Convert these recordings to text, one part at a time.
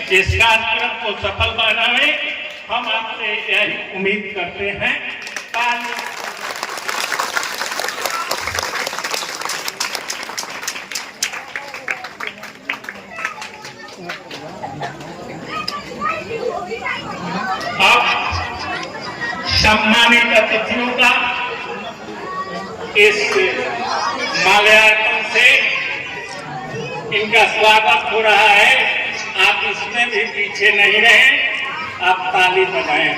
इस कार्यक्रम को सफल बनावे, हम आपसे यही उम्मीद करते हैं। अब सम्मानित अतिथियों का इस माल्यार्पण से इनका स्वागत हो रहा है। आप इसमें भी पीछे नहीं रहे, आप ताली बजाएं।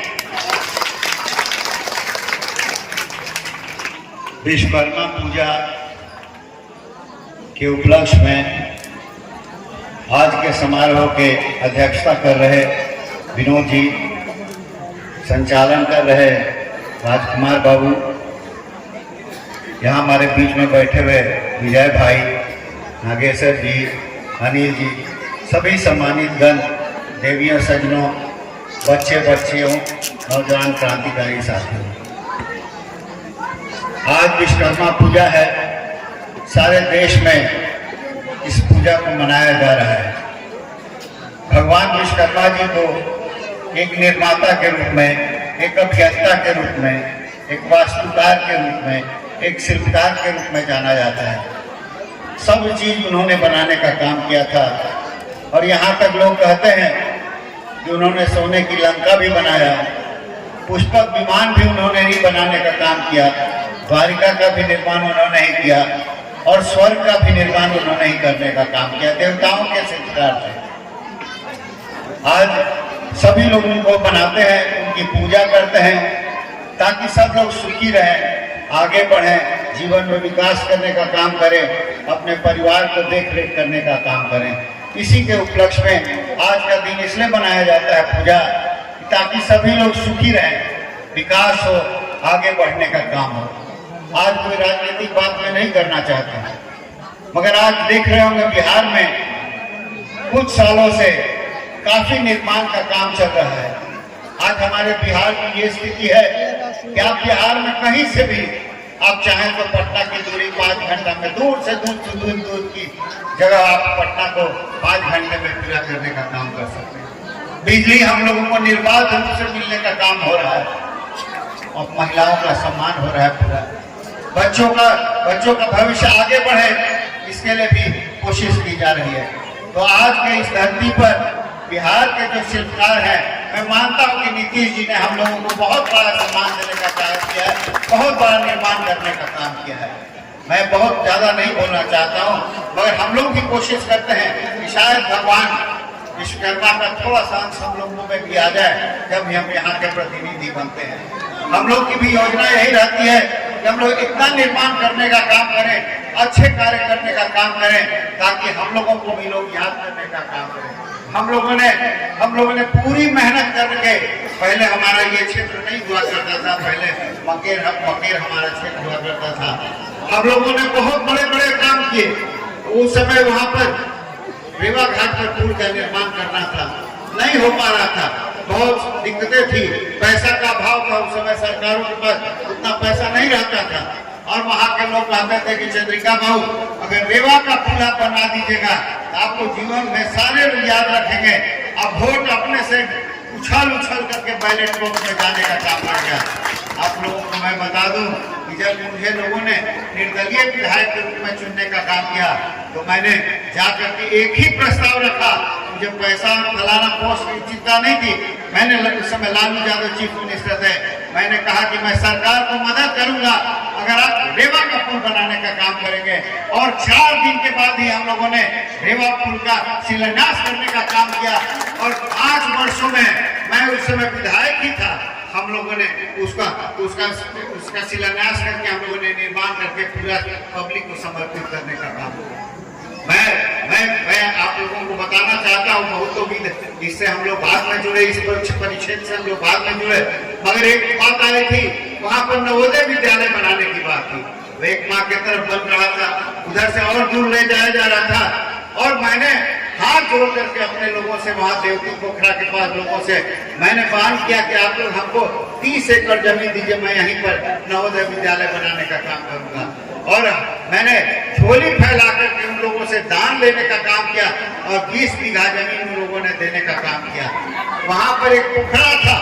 विश्वकर्मा पूजा के उपलक्ष्य में आज के समारोह के अध्यक्षता कर रहे विनोद जी, संचालन कर रहे राजकुमार बाबू, यहाँ हमारे बीच में बैठे हुए विजय भाई, नागेश्वर जी, अनिल जी, सभी सम्मानित गण, देवियों, सज्जनों, बच्चे बच्चियों, नौजवान क्रांतिकारी साथियों, आज विश्वकर्मा पूजा है। सारे देश में इस पूजा को मनाया जा रहा है। भगवान विश्वकर्मा जी को एक निर्माता के रूप में, एक अभियंता के रूप में, एक वास्तुकार के रूप में, एक शिल्पकार के रूप में जाना जाता है। सब चीज उन्होंने बनाने का काम किया था और यहाँ तक लोग कहते हैं कि उन्होंने सोने की लंका भी बनाया, पुष्पक विमान भी उन्होंने ही बनाने का काम किया, द्वारिका का भी निर्माण उन्होंने ही किया और स्वर्ग का भी निर्माण उन्होंने ही करने का काम किया। देवताओं के शिल्पकार थे। आज सभी लोग उनको बनाते हैं, उनकी पूजा करते हैं ताकि सब लोग सुखी रहें, आगे बढ़ें, जीवन में विकास करने का काम करें, अपने परिवार को देख रेख करने का काम करें। इसी के उपलक्ष्य में आज का दिन इसलिए बनाया जाता है पूजा, ताकि सभी लोग सुखी रहें, विकास हो, आगे बढ़ने का काम हो। आज कोई राजनीतिक बात में नहीं करना चाहते, मगर आज देख रहे होंगे बिहार में कुछ सालों से काफी निर्माण का काम चल रहा है। आज हमारे बिहार की ये स्थिति है कि आप बिहार में कहीं से भी आप चाहें तो पटना की दूरी 5 घंटा में, दूर से दूर की जगह आप पटना को 5 घंटे में पूरा करने का काम कर सकते हैं। बिजली हम लोगों को निर्बाध रूप से मिलने का काम हो रहा है और महिलाओं का सम्मान हो रहा है पूरा। बच्चों का भविष्य आगे बढ़े, इसके लिए भी कोशिश की जा रही है। तो आज के इस धरती पर बिहार के जो शिल्पकार हैं, मैं मानता हूं कि नीतीश जी ने हम लोगों को बहुत बड़ा सम्मान देने का कार्य किया है, बहुत बड़ा निर्माण करने का काम किया है। मैं बहुत ज्यादा नहीं बोलना चाहता हूं, मगर हम लोग भी कोशिश करते हैं कि शायद भगवान विश्वकर्मा का थोड़ा सा अंश हम लोगों में भी आ जाए जब हम यहाँ के प्रतिनिधि बनते हैं। हम लोग की भी योजना यही रहती है कि हम लोग इतना निर्माण करने का काम करें, अच्छे कार्य करने का काम करें, ताकि हम लोगों को भी लोग याद करने का काम करें। हम लोगों ने पूरी मेहनत करके, पहले हमारा ये क्षेत्र नहीं हुआ करता था, पहले मकेर हमारा क्षेत्र हुआ करता था। हम लोगों ने बहुत बड़े बड़े काम किए। उस समय वहां पर रेवा घाट पर पुल का निर्माण करना था, नहीं हो पा रहा था, बहुत दिक्कतें थी, पैसा का अभाव था। उस समय सरकारों के पास उतना पैसा नहीं रहता था और वहां के लोग कहते थे कि चंद्रिका बाबू, अगर रेवा का पुल आप बना दीजिएगा तो आपको जीवन में सारे लोग याद रखेंगे। अब वोट अपने से उछल करके बैलेट बॉक्स में जाने का काम कर गया। आप लोगों को मैं बता दूं कि जब मुझे लोगों ने निर्दलीय विधायक के रूप में चुनने का काम किया तो मैंने जाकर के एक ही प्रस्ताव रखा। मुझे पैसा फलाना पोस्ट की चिंता नहीं थी। मैंने उस समय लालू यादव चीफ मिनिस्टर थे, मैंने कहा कि मैं सरकार को मदद करूंगा अगर आप रेवा का पुल बनाने का काम करेंगे। और 4 दिन के बाद ही हम लोगों ने रेवा पुल का शिलान्यास करने का काम किया और 5 वर्षों में, मैं उस समय विधायक ही था, हम लोगों ने उसका शिलान्यास करके हम लोगों ने निर्माण करके पूरा पब्लिक को समर्पित करने का काम किया। मैं आप लोगों को बताना चाहता हूँ, बहुत तो भी इससे हम लोग बाद में जुड़े, इस परिक्षेत्र से हम लोग बाद में जुड़े, मगर एक बात आई थी, वहाँ पर नवोदय विद्यालय बनाने की बात थी। वो एक माँ की तरफ बन रहा था, उधर से और दूर ले जाया जा रहा था और मैंने हाथ जोड़ करके अपने लोगों से, वहां देवती पोखरा के पास लोगों से मैंने बात किया कि आप लोग हमको 30 एकड़ जमीन दीजिए, मैं यहीं पर नवोदय विद्यालय बनाने का काम करूंगा। और मैंने झोली फैला करके उन लोगों से दान लेने का काम किया और 20 बीघा जमीन उन लोगों ने देने का काम किया। वहां पर एक पोखरा था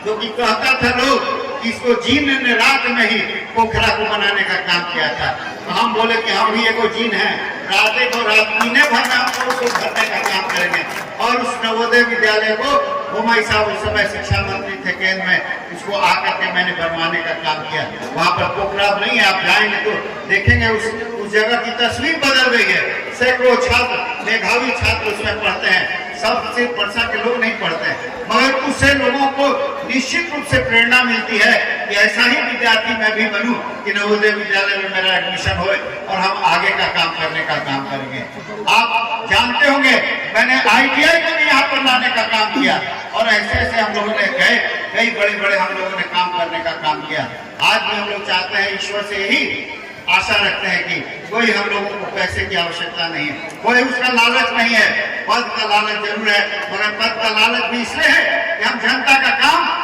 जो कि कहता था लोग कि इसको जीन ने रात में ही पोखरा को बनाने का काम किया था। तो हम बोले कि हम भी एगो जीन है, रातें को रात पीने भर में हम उसको भरने का काम करेंगे। और उस नवोदय विद्यालय को घुमाई साहब उस समय शिक्षा मंत्री थे केंद्र में, उसको आकर के मैंने बनवाने का काम किया। वहां पर पोखरा नहीं है, आप जाएंगे तो देखेंगे उस जगह की तस्वीर बदल गई है। सैकड़ों छात्र, मेधावी छात्र उसमें पढ़ते हैं। सब सिर्फ परसा के लोग नहीं पढ़ते हैं, मगर उससे लोगों को निश्चित रूप से प्रेरणा मिलती है कि ऐसा ही विद्यार्थी मैं भी बनूं कि नवोदय विद्यालय में मेरा एडमिशन होए और हम आगे का काम करने का काम करेंगे। आप जानते होंगे मैंने ITI को भी यहाँ पर लाने का काम किया और ऐसे ऐसे हम लोगों ने कई बड़े हम लोगों ने काम करने का काम किया। आज भी हम लोग चाहते हैं, ईश्वर से यही आशा रखते हैं कि कोई हम लोगों को पैसे की आवश्यकता नहीं है, कोई उसका लालच नहीं है। पद का लालच जरूर है, मगर पद का लालच भी इसलिए है कि हम जनता का काम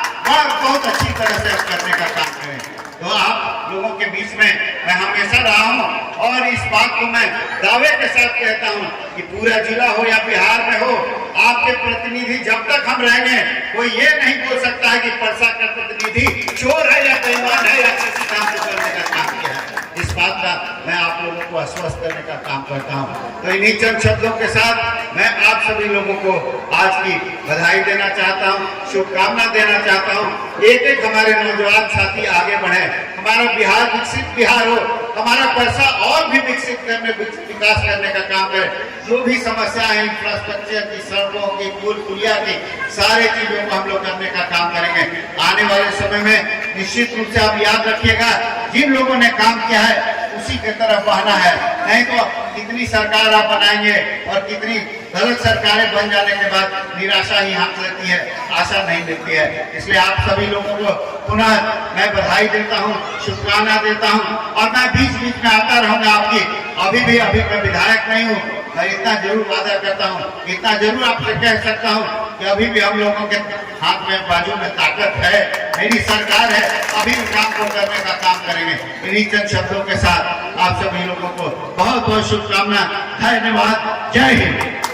बहुत अच्छी तरह से करने का काम करें। तो आप लोगों के बीच में मैं हमेशा रहा हूं और इस बात को मैं दावे के साथ कहता हूं कि पूरा जिला हो या बिहार में हो, आपके प्रतिनिधि जब तक हम रहेंगे कोई ये नहीं बोल सकता है कि परसा का प्रतिनिधि चोर है या बेईमान है या किसी काम को करने का काम किया है। इस बात का मैं आप लोगों को आश्वस्त करने का काम करता हूं। तो इन्हीं चंद शब्दों के साथ मैं आप सभी लोगों को आज की बधाई देना चाहता हूं, शुभकामना देना चाहता हूं। एक हमारे नौजवान साथी आगे बढ़े, हमारा बिहार विकसित बिहार हो, हमारा परसा और भी विकास करने का काम करे। जो भी समस्या है इंफ्रास्ट्रक्चर की, सड़कों की, पुल पुलिया की, सारे चीजों को हम लोग करने का काम करेंगे। आने वाले समय में निश्चित रूप से आप याद रखिएगा, जिन लोगों ने काम किया है उसी की तरफ बहना है। नहीं तो कितनी सरकार आप बनाएंगे और कितनी गलत सरकारें बन जाने के बाद निराशा ही हाथ लेती है, आशा नहीं मिलती है। इसलिए आप सभी लोगों को पुनः मैं बधाई देता हूं, शुभकामना देता हूं और मैं बीच बीच में आता रहूंगा आपकी। अभी मैं विधायक नहीं हूं, मैं इतना जरूर वादा करता हूं, इतना जरूर आपसे कह सकता हूं कि अभी भी हम लोगों के हाथ में बाजू में ताकत है, मेरी सरकार है, अभी भी काम को करने का काम करेंगे। इन्हीं चंद शब्दों के साथ आप सभी लोगों को बहुत बहुत शुभकामना, धन्यवाद, जय हिंद।